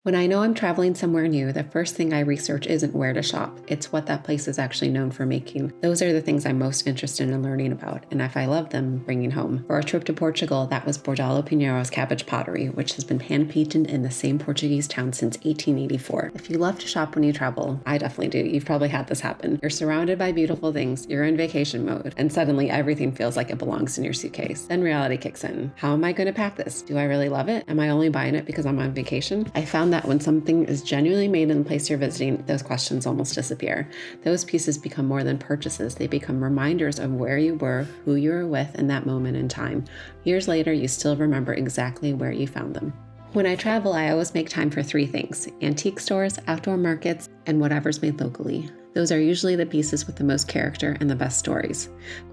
When I know I'm traveling somewhere new, the first thing I research isn't where to shop. It's what that place is actually known for making. Those are the things I'm most interested in learning about, and if I love them, bringing home. For our trip to Portugal, that was Bordallo Pinheiro's Cabbage pottery, which has been hand-painted in the same Portuguese town since 1884. If you love to shop when you travel, I definitely do. You've probably had this happen. You're surrounded by beautiful things, you're in vacation mode, and suddenly everything feels like it belongs in your suitcase. Then reality kicks in. How am I going to pack this? Do I really love it? Am I only buying it because I'm on vacation? I found that when something is genuinely made in the place you're visiting, those questions almost disappear. Those pieces become more than purchases. They become reminders of where you were, who you were with in that moment in time. Years later, you still remember exactly where you found them. When I travel, I always make time for three things: antique stores, outdoor markets, and whatever's made locally. Those are usually the pieces with the most character and the best stories.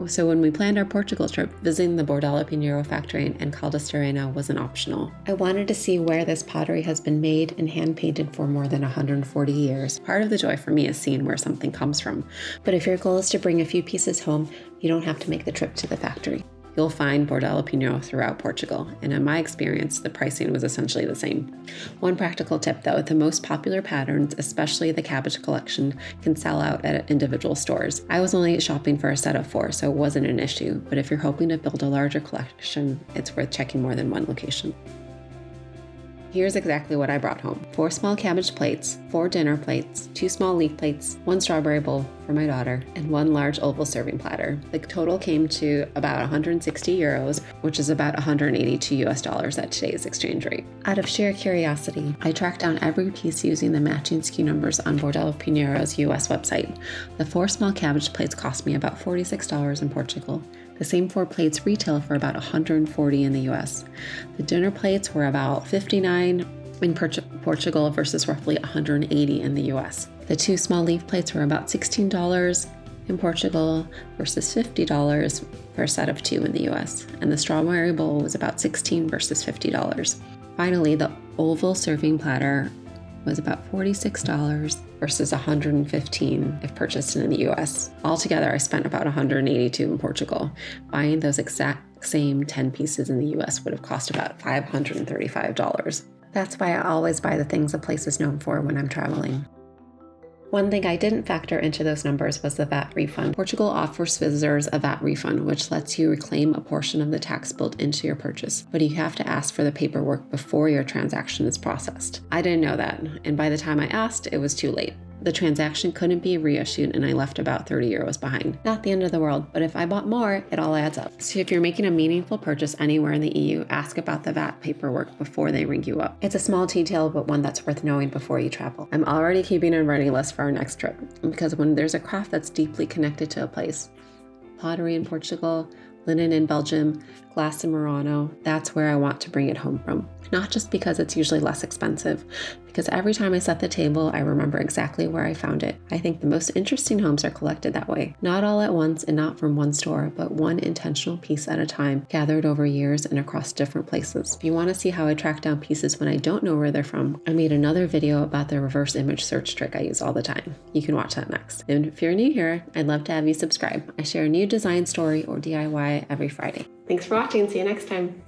So when we planned our Portugal trip, visiting the Bordallo Pinheiro factory and Caldas de Arena wasn't optional. I wanted to see where this pottery has been made and hand-painted for more than 140 years. Part of the joy for me is seeing where something comes from. But if your goal is to bring a few pieces home, you don't have to make the trip to the factory. You'll find Bordallo Pinheiro throughout Portugal, and in my experience, the pricing was essentially the same. One practical tip though, the most popular patterns, especially the Cabbage collection, can sell out at individual stores. I was only shopping for a set of 4, so it wasn't an issue, but if you're hoping to build a larger collection, it's worth checking more than one location. Here's exactly what I brought home: 4 small cabbage plates, 4 dinner plates, 2 small leaf plates, 1 strawberry bowl for my daughter, and 1 large oval serving platter. The total came to about 160 euros, which is about $182 at today's exchange rate. Out of sheer curiosity, I tracked down every piece using the matching SKU numbers on Bordallo Pinheiro's US website. The 4 small cabbage plates cost me about $46 in Portugal. The same 4 plates retail for about $140 in the US. The dinner plates were about $59 in Portugal versus roughly $180 in the US. The 2 small leaf plates were about $16 in Portugal versus $50 for a set of 2 in the US. And the strawberry bowl was about $16 versus $50. Finally, the oval serving platter was about $46 versus $115 if purchased in the US. Altogether, I spent about $182 in Portugal. Buying those exact same 10 pieces in the US would have cost about $535. That's why I always buy the things a place is known for when I'm traveling. One thing I didn't factor into those numbers was the VAT refund. Portugal offers visitors a VAT refund, which lets you reclaim a portion of the tax built into your purchase, but you have to ask for the paperwork before your transaction is processed. I didn't know that, and by the time I asked, it was too late. The transaction couldn't be reissued, and I left about 30 euros behind. Not the end of the world, but if I bought more, it all adds up. So if you're making a meaningful purchase anywhere in the EU, ask about the VAT paperwork before they ring you up. It's a small detail, but one that's worth knowing before you travel. I'm already keeping a running list for our next trip, because when there's a craft that's deeply connected to a place, pottery in Portugal, linen in Belgium, glass in Murano, that's where I want to bring it home from. Not just because it's usually less expensive, because every time I set the table, I remember exactly where I found it. I think the most interesting homes are collected that way. Not all at once and not from one store, but one intentional piece at a time, gathered over years and across different places. If you want to see how I track down pieces when I don't know where they're from, I made another video about the reverse image search trick I use all the time. You can watch that next. And if you're new here, I'd love to have you subscribe. I share a new design story or DIY every Friday. Thanks for watching. See you next time.